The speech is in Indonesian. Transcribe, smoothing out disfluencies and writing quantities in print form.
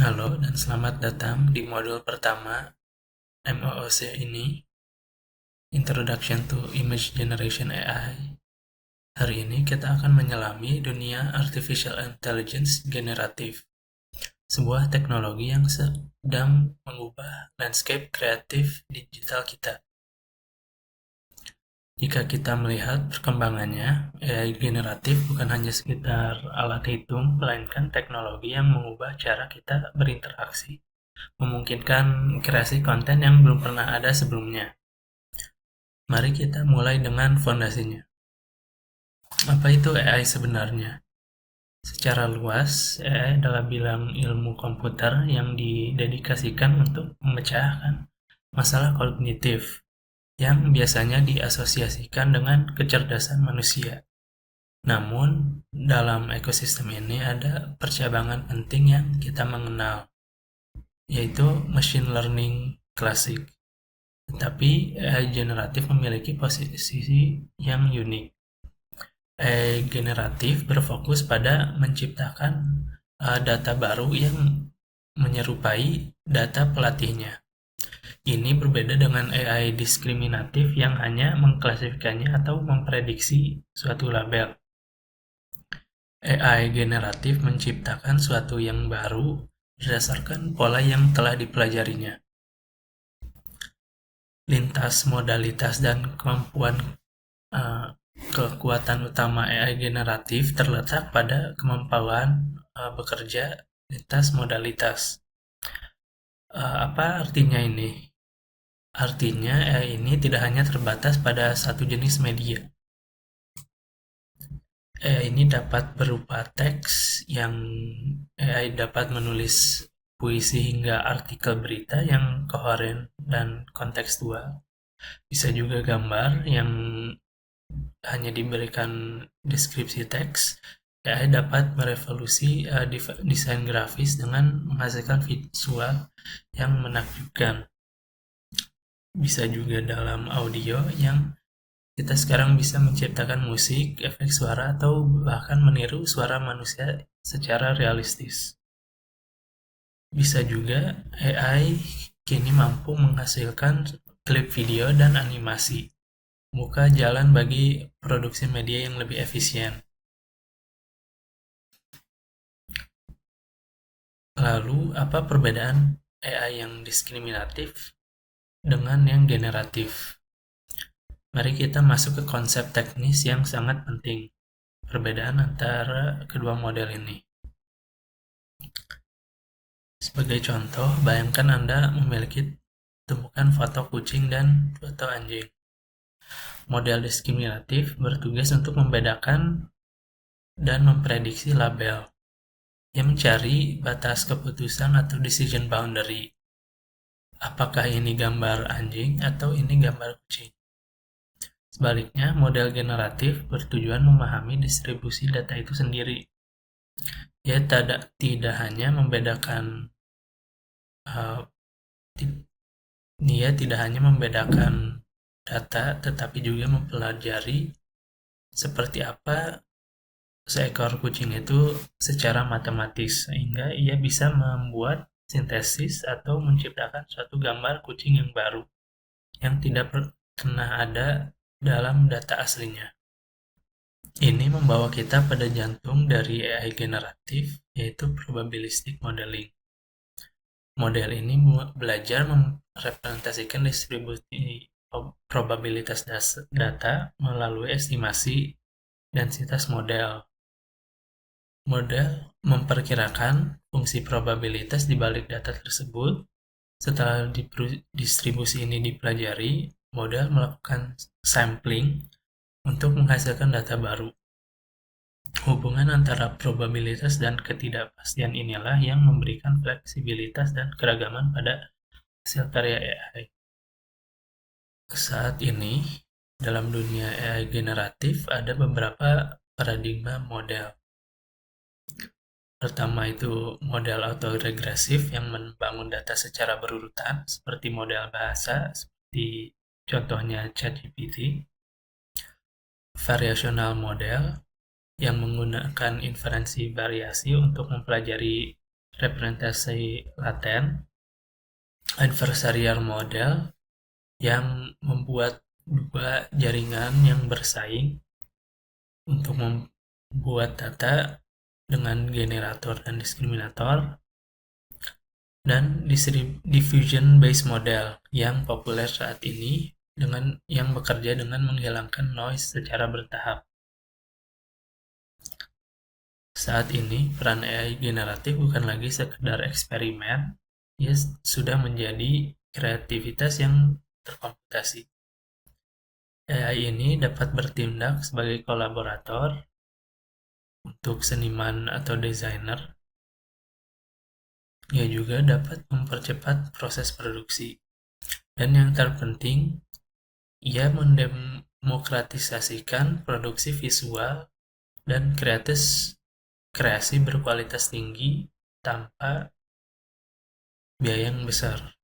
Halo dan selamat datang di modul pertama MOOC ini, Introduction to Image Generation AI. Hari ini kita akan menyelami dunia Artificial Intelligence Generatif, sebuah teknologi yang sedang mengubah landscape kreatif digital kita. Jika kita melihat perkembangannya, AI generatif bukan hanya sekedar alat hitung, melainkan teknologi yang mengubah cara kita berinteraksi, memungkinkan kreasi konten yang belum pernah ada sebelumnya. Mari kita mulai dengan fondasinya. Apa itu AI sebenarnya? Secara luas, AI adalah bidang ilmu komputer yang didedikasikan untuk memecahkan masalah kognitif yang biasanya diasosiasikan dengan kecerdasan manusia. Namun, dalam ekosistem ini ada percabangan penting yang kita mengenal, yaitu machine learning klasik. Tetapi AI generatif memiliki posisi yang unik. AI generatif berfokus pada menciptakan data baru yang menyerupai data pelatihnya. Ini berbeda dengan AI diskriminatif yang hanya mengklasifikasikannya atau memprediksi suatu label. AI generatif menciptakan suatu yang baru berdasarkan pola yang telah dipelajarinya. Lintas modalitas dan kekuatan utama AI generatif terletak pada kemampuan bekerja lintas modalitas. Apa artinya ini? Artinya AI ini tidak hanya terbatas pada satu jenis media. AI ini dapat berupa teks yang AI dapat menulis puisi hingga artikel berita yang koheren dan kontekstual. Bisa juga gambar yang hanya diberikan deskripsi teks. AI dapat merevolusi desain grafis dengan menghasilkan visual yang menakjubkan. Bisa juga dalam audio yang kita sekarang bisa menciptakan musik, efek suara, atau bahkan meniru suara manusia secara realistis. Bisa juga AI kini mampu menghasilkan klip video dan animasi, buka jalan bagi produksi media yang lebih efisien. Lalu, apa perbedaan AI yang diskriminatif dengan yang generatif? Mari kita masuk ke konsep teknis yang sangat penting, perbedaan antara kedua model ini. Sebagai contoh, bayangkan Anda memiliki tumpukan foto kucing dan foto anjing. Model diskriminatif bertugas untuk membedakan dan memprediksi label. Ia mencari batas keputusan atau decision boundary. Apakah ini gambar anjing atau ini gambar kucing? Sebaliknya, model generatif bertujuan memahami distribusi data itu sendiri. Ia tidak hanya membedakan data, tetapi juga mempelajari seperti apa seekor kucing itu secara matematis, sehingga ia bisa membuat sintesis atau menciptakan suatu gambar kucing yang baru, yang tidak pernah ada dalam data aslinya. Ini membawa kita pada jantung dari AI generatif, yaitu probabilistic modeling. Model ini belajar merepresentasikan distribusi probabilitas data melalui estimasi densitas model. Model memperkirakan fungsi probabilitas di balik data tersebut. Setelah distribusi ini dipelajari, model melakukan sampling untuk menghasilkan data baru. Hubungan antara probabilitas dan ketidakpastian inilah yang memberikan fleksibilitas dan keragaman pada hasil karya AI. Saat ini, dalam dunia AI generatif ada beberapa paradigma model. Pertama itu model autoregresif yang membangun data secara berurutan, seperti model bahasa, seperti contohnya ChatGPT. Variational model yang menggunakan inferensi variasi untuk mempelajari representasi laten, adversarial model yang membuat dua jaringan yang bersaing untuk membuat data dengan generator dan diskriminator, dan diffusion based model yang populer saat ini yang bekerja dengan menghilangkan noise secara bertahap. Saat ini, peran AI generatif bukan lagi sekedar eksperimen, ia sudah menjadi kreativitas yang terkomputasi. AI ini dapat bertindak sebagai kolaborator untuk seniman atau desainer. Ia juga dapat mempercepat proses produksi. Dan yang terpenting, ia mendemokratisasikan produksi visual dan kreasi berkualitas tinggi tanpa biaya yang besar.